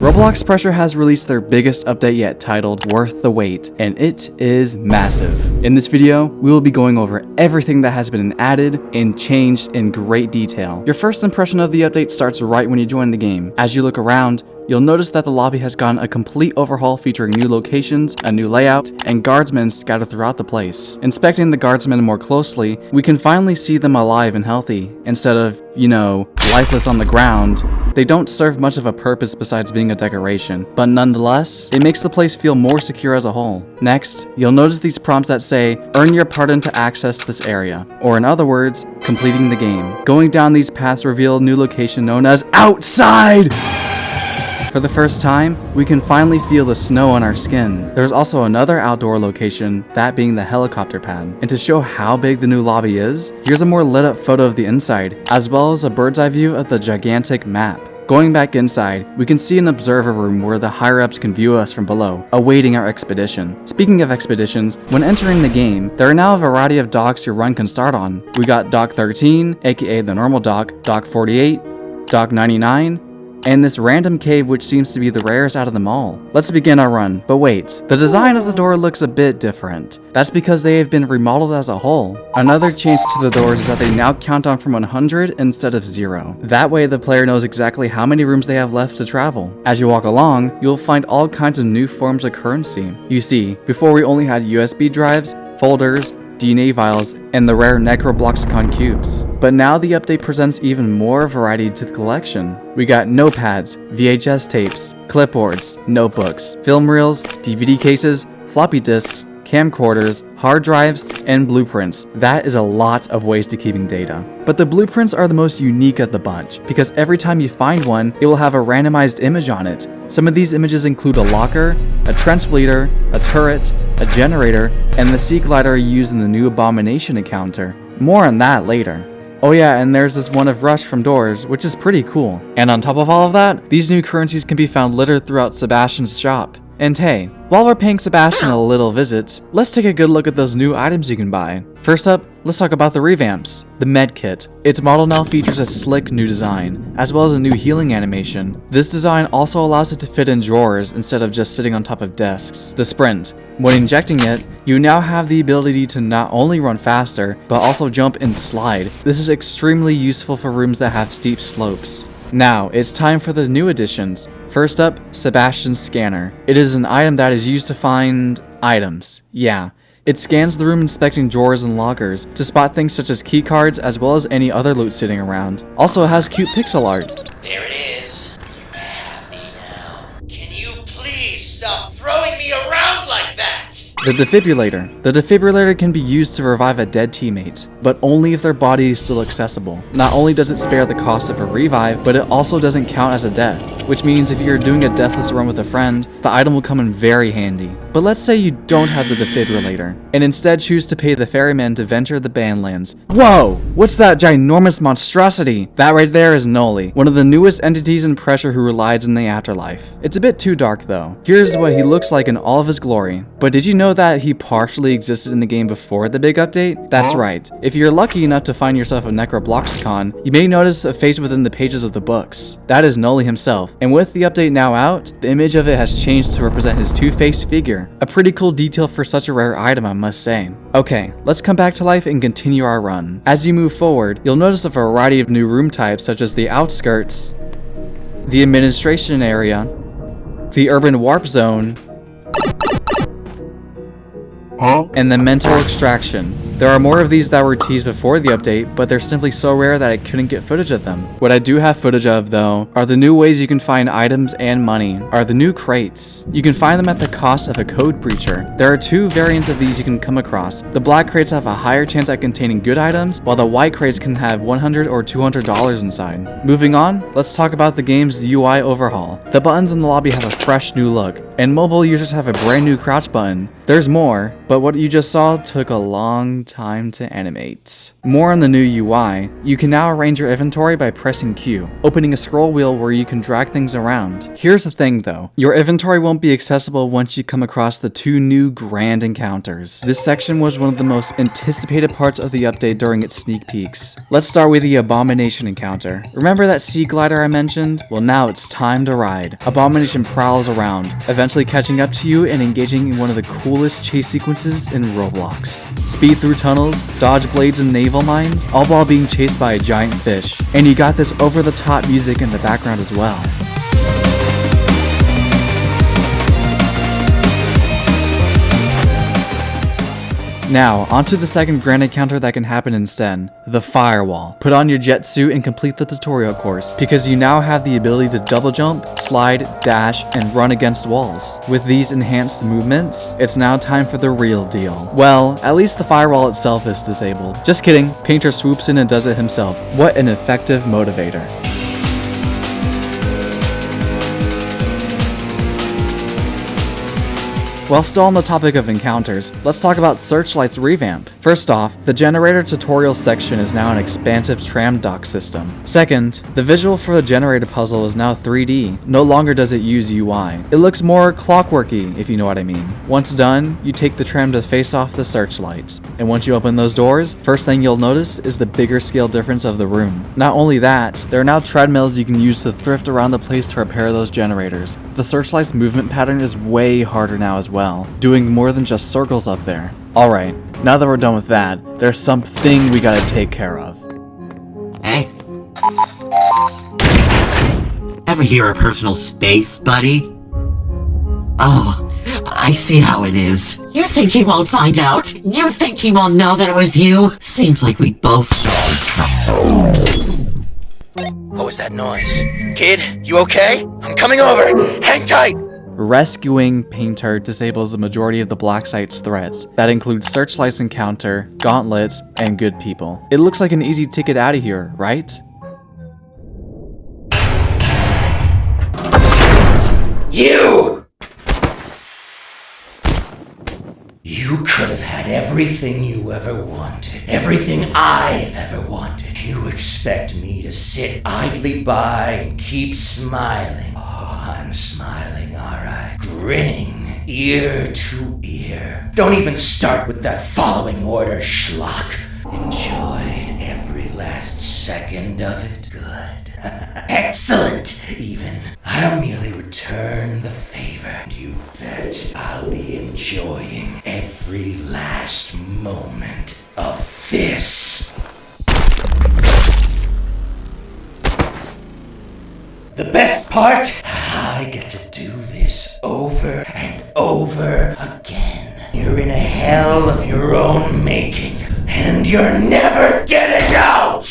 Roblox Pressure has released their biggest update yet, titled Worth the Wait, and it is massive. In this video, we will be going over everything that has been added and changed in great detail. Your first impression of the update starts right when you join the game. As you look around, you'll notice that the lobby has gotten a complete overhaul featuring new locations, a new layout, and guardsmen scattered throughout the place. Inspecting the guardsmen more closely, we can finally see them alive and healthy, instead of, lifeless on the ground. They don't serve much of a purpose besides being a decoration, but nonetheless, it makes the place feel more secure as a whole. Next, you'll notice these prompts that say, earn your pardon to access this area, or in other words, completing the game. Going down these paths reveal a new location known as Outside! For the first time, we can finally feel the snow on our skin. There's also another outdoor location, that being the helicopter pad. And to show how big the new lobby is, here's a more lit up photo of the inside, as well as a bird's eye view of the gigantic map. Going back inside, we can see an observer room where the higher-ups can view us from below, awaiting our expedition. Speaking of expeditions, when entering the game, there are now a variety of docks your run can start on. We got Dock 13, aka the normal dock, Dock 48, Dock 99, and this random cave which seems to be the rarest out of them all. Let's begin our run, but wait, the design of the door looks a bit different. That's because they have been remodeled as a whole. Another change to the doors is that they now count down from 100 instead of 0. That way the player knows exactly how many rooms they have left to travel. As you walk along, you'll find all kinds of new forms of currency. You see, before we only had USB drives, folders, DNA vials, and the rare Necrobloxicon cubes. But now the update presents even more variety to the collection. We got notepads, VHS tapes, clipboards, notebooks, film reels, DVD cases, floppy disks, camcorders, hard drives, and blueprints. That is a lot of ways to keeping data. But the blueprints are the most unique of the bunch, because every time you find one, it will have a randomized image on it. Some of these images include a locker, a trench bleeder, a turret, a generator, and the sea glider used in the new Abomination Encounter. More on that later. Oh yeah, and there's this one of Rush from Doors, which is pretty cool. And on top of all of that, these new currencies can be found littered throughout Sebastian's shop. And hey, while we're paying Sebastian a little visit, let's take a good look at those new items you can buy. First up, let's talk about the revamps. The med kit. Its model now features a slick new design, as well as a new healing animation. This design also allows it to fit in drawers instead of just sitting on top of desks. The sprint. When injecting it, you now have the ability to not only run faster, but also jump and slide. This is extremely useful for rooms that have steep slopes. Now, it's time for the new additions. First up, Sebastian's scanner. It is an item that is used to find items. Yeah. It scans the room inspecting drawers and lockers to spot things such as key cards as well as any other loot sitting around. Also, it has cute pixel art. There it is. Are you happy now? Can you please stop throwing me around like that? The defibrillator. The defibrillator can be used to revive a dead teammate, but only if their body is still accessible. Not only does it spare the cost of a revive, but it also doesn't count as a death, which means if you're doing a deathless run with a friend, the item will come in very handy. But let's say you don't have the defibrillator, and instead choose to pay the ferryman to venture the Bandlands. Whoa! What's that ginormous monstrosity? That right there is Noli, one of the newest entities in Pressure who resides in the afterlife. It's a bit too dark though. Here's what he looks like in all of his glory. But did you know that he partially existed in the game before the big update? That's right. If you're lucky enough to find yourself a Necrobloxicon, you may notice a face within the pages of the books. That is Noli himself, and with the update now out, the image of it has changed to represent his two-faced figure. A pretty cool detail for such a rare item, I must say. Okay, let's come back to life and continue our run. As you move forward, you'll notice a variety of new room types such as the outskirts, the administration area, the urban warp zone, and the mental extraction. There are more of these that were teased before the update, but they're simply so rare that I couldn't get footage of them. What I do have footage of, though, are the new ways you can find items and money, are the new crates. You can find them at the cost of a code breacher. There are two variants of these you can come across. The black crates have a higher chance at containing good items, while the white crates can have $100 or $200 inside. Moving on, let's talk about the game's UI overhaul. The buttons in the lobby have a fresh new look, and mobile users have a brand new crouch button. There's more, but what you just saw took a long time to animate. More on the new UI, you can now arrange your inventory by pressing Q, opening a scroll wheel where you can drag things around. Here's the thing though, your inventory won't be accessible once you come across the 2 new grand encounters. This section was one of the most anticipated parts of the update during its sneak peeks. Let's start with the Abomination Encounter. Remember that sea glider I mentioned? Well, now it's time to ride. Abomination prowls around, eventually catching up to you and engaging in one of the coolest chase sequences in Roblox. Speed through tunnels, dodge blades and naval mines, all while being chased by a giant fish. And you got this over-the-top music in the background as well. Now, onto the second grand encounter that can happen instead, the Firewall. Put on your jet suit and complete the tutorial course, because you now have the ability to double jump, slide, dash, and run against walls. With these enhanced movements, it's now time for the real deal. Well, at least the Firewall itself is disabled. Just kidding, Painter swoops in and does it himself. What an effective motivator. While still on the topic of encounters, let's talk about Searchlights Revamp. First off, the generator tutorial section is now an expansive tram dock system. Second, the visual for the generator puzzle is now 3D, no longer does it use UI. It looks more clockworky, if you know what I mean. Once done, you take the tram to face off the searchlights. And once you open those doors, first thing you'll notice is the bigger scale difference of the room. Not only that, there are now treadmills you can use to thrift around the place to repair those generators. The searchlight's movement pattern is way harder now as well, doing more than just circles up there. Alright, now that we're done with that, there's something we gotta take care of. Hey? Ever hear of personal space, buddy? Oh, I see how it is. You think he won't find out? You think he won't know that it was you? Seems like we both know. What was that noise? Kid, you okay? I'm coming over! Hang tight! Rescuing Painter disables the majority of the Black Site's threats. That includes Searchlights Encounter, Gauntlets, and Good People. It looks like an easy ticket out of here, right? You! You could have had everything you ever wanted. Everything I ever wanted. You expect me to sit idly by and keep smiling. Oh, I'm smiling, alright. Grinning, ear to ear. Don't even start with that following order, schlock. Enjoyed every last second of it. Good. Excellent, even. I'll merely return the favor. And you bet I'll be enjoying every last moment of this. The best part? I get to do this over and over again. You're in a hell of your own making, and you're never getting out!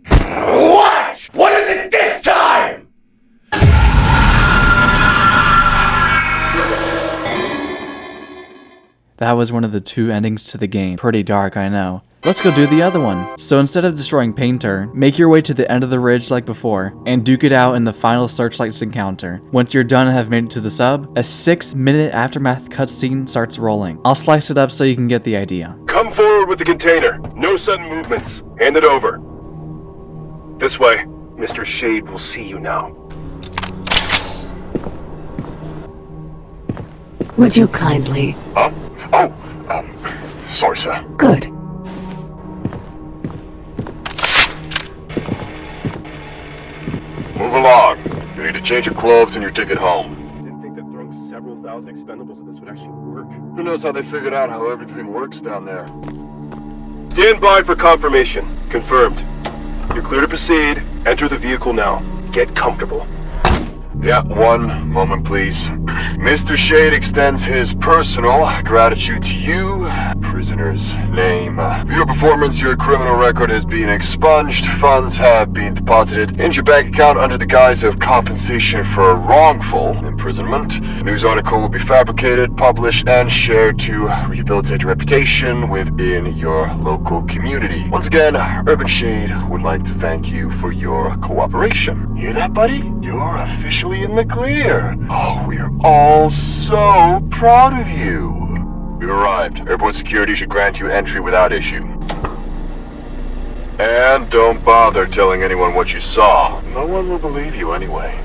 What? What is it this time? That was one of the 2 endings to the game. Pretty dark, I know. Let's go do the other one. So instead of destroying Painter, make your way to the end of the ridge like before, and duke it out in the final Searchlights Encounter. Once you're done and have made it to the sub, a 6-minute aftermath cutscene starts rolling. I'll slice it up so you can get the idea. Come forward with the container. No sudden movements. Hand it over. This way. Mr. Shade will see you now. Would you kindly? Sorry, sir. Good. Move along. You need to change your clothes and your ticket home. Didn't think that throwing several thousand expendables at this would actually work. Who knows how they figured out how everything works down there. Stand by for confirmation. Confirmed. You're clear to proceed. Enter the vehicle now. Get comfortable. Yeah, one moment, please. Mr. Shade extends his personal gratitude to you prisoner's name. For your performance, your criminal record has been expunged. Funds have been deposited into your bank account under the guise of compensation for wrongful imprisonment. The news article will be fabricated, published, and shared to rehabilitate your reputation within your local community. Once again, Urban Shade would like to thank you for your cooperation. Hear that, buddy? You're officially in the clear. Oh, we're all so proud of you. We've arrived. Airport security should grant you entry without issue. And don't bother telling anyone what you saw. No one will believe you anyway.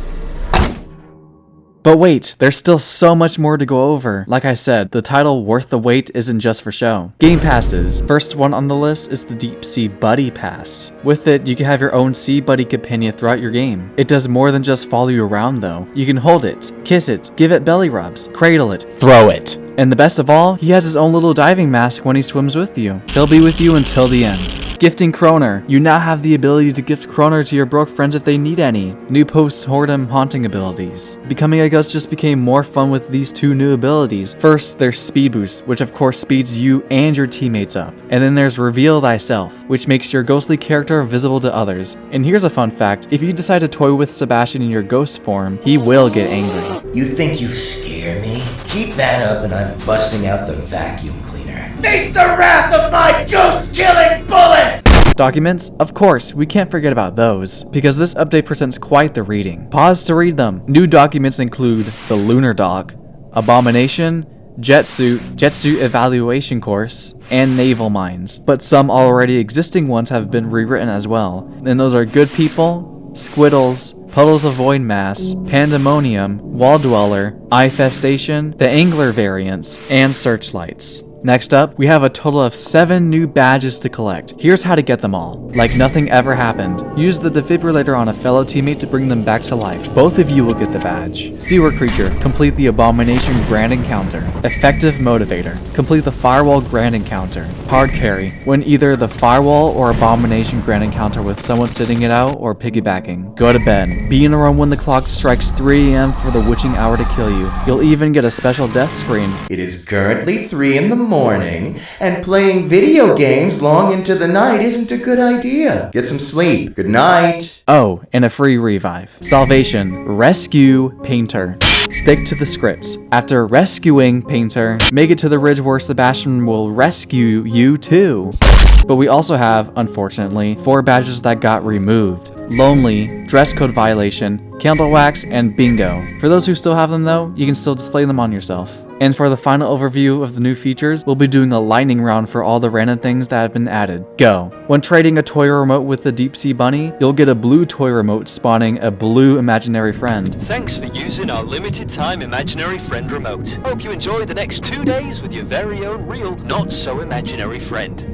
But wait, there's still so much more to go over. Like I said, the title Worth the Wait isn't just for show. Gamepasses. First one on the list is the Deep Sea Buddy Pass. With it, you can have your own sea buddy companion throughout your game. It does more than just follow you around though. You can hold it, kiss it, give it belly rubs, cradle it, throw it. And the best of all, he has his own little diving mask when he swims with you. He'll be with you until the end. Gifting Kroner. You now have the ability to gift Kroner to your broke friends if they need any. New post-mortem haunting abilities. Becoming a ghost just became more fun with these two new abilities. First, there's Speed Boost, which of course speeds you and your teammates up. And then there's Reveal Thyself, which makes your ghostly character visible to others. And here's a fun fact, if you decide to toy with Sebastian in your ghost form, he will get angry. You think you scare me? Keep that up and I'm busting out the vacuum cleaner. Face the wrath of my ghost-killing bullets! Documents? Of course, we can't forget about those, because this update presents quite the reading. Pause to read them. New documents include the Lunar Dock, Abomination, Jetsuit Evaluation Course, and Naval Mines. But some already existing ones have been rewritten as well, and those are Good People, Squiddles, Puddles of Void Mass, Pandemonium, Wall Dweller, Infestation, the Angler variants, and Searchlights. Next up, we have a total of 7 new badges to collect. Here's how to get them all. Like nothing ever happened. Use the defibrillator on a fellow teammate to bring them back to life. Both of you will get the badge. Sewer Creature. Complete the Abomination Grand Encounter. Effective Motivator. Complete the Firewall Grand Encounter. Hard Carry. Win either the Firewall or Abomination Grand Encounter with someone sitting it out or piggybacking. Go to bed. Be in a room when the clock strikes 3 AM for the witching hour to kill you. You'll even get a special death screen. It is currently 3 in the morning, and playing video games long into the night isn't a good idea. Get some sleep. Good night. Oh, and a free revive. Salvation. Rescue Painter. Stick to the scripts. After rescuing Painter, make it to the ridge where Sebastian will rescue you too. But we also have, unfortunately, 4 badges that got removed. Lonely, Dress Code Violation, Candle Wax, and Bingo. For those who still have them though, you can still display them on yourself. And for the final overview of the new features, we'll be doing a lightning round for all the random things that have been added. Go! When trading a toy remote with the Deep Sea Bunny, you'll get a blue toy remote spawning a blue imaginary friend. Thanks for using our limited time imaginary friend remote. Hope you enjoy the next 2 days with your very own real, not so imaginary friend.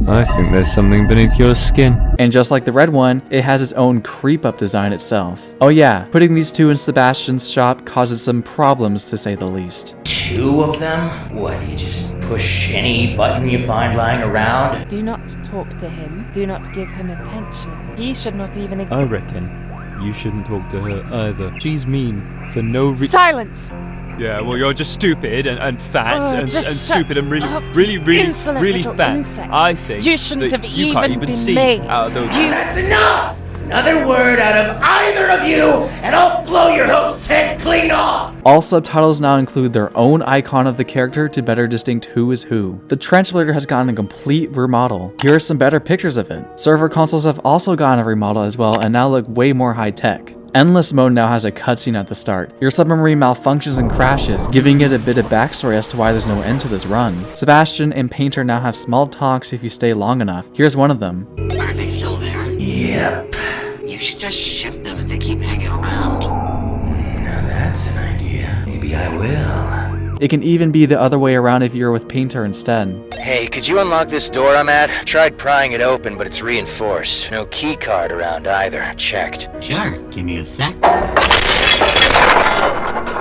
I think there's something beneath your skin. And just like the red one, it has its own creep-up design itself. Oh yeah, putting these 2 in Sebastian's shop causes some problems to say the least. 2 of them? What, you just push any button you find lying around? Do not talk to him. Do not give him attention. He should not even exist. I reckon you shouldn't talk to her either. She's mean for no reason. Silence! Yeah, well, you're just stupid and fat and just stupid and up, really little fat. insect. I think you shouldn't that have you can't even been see made. out of those. That's enough! Another word out of either of you, and I'll blow your host's head clean off! All subtitles now include their own icon of the character to better distinct who is who. The translator has gotten a complete remodel. Here are some better pictures of it. Server consoles have also gotten a remodel as well and now look way more high-tech. Endless mode now has a cutscene at the start. Your submarine malfunctions and crashes, giving it a bit of backstory as to why there's no end to this run. Sebastian and Painter now have small talks if you stay long enough. Here's one of them. Are they still there? Yep. You should just ship them if they keep hanging around. Now that's an idea. Maybe I will. It can even be the other way around if you're with Painter instead. Hey, could you unlock this door I'm at? I've tried prying it open, but it's reinforced. No key card around either. Checked. Sure, give me a sec.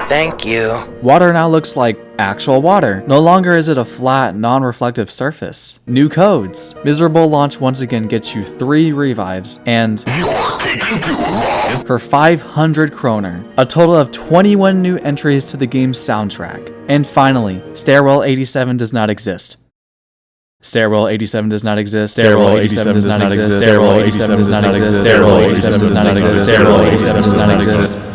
Thank you. Water now looks like actual water. No longer is it a flat, non-reflective surface. New codes. Miserable Launch once again gets you 3 revives and for 500 kroner. A total of 21 new entries to the game's soundtrack. And finally, Stairwell 87 does not exist. Stairwell 87 does not exist. Stairwell 87 does not exist. Stairwell 87 does not exist. Stairwell 87 does not exist. Stairwell 87 does not exist.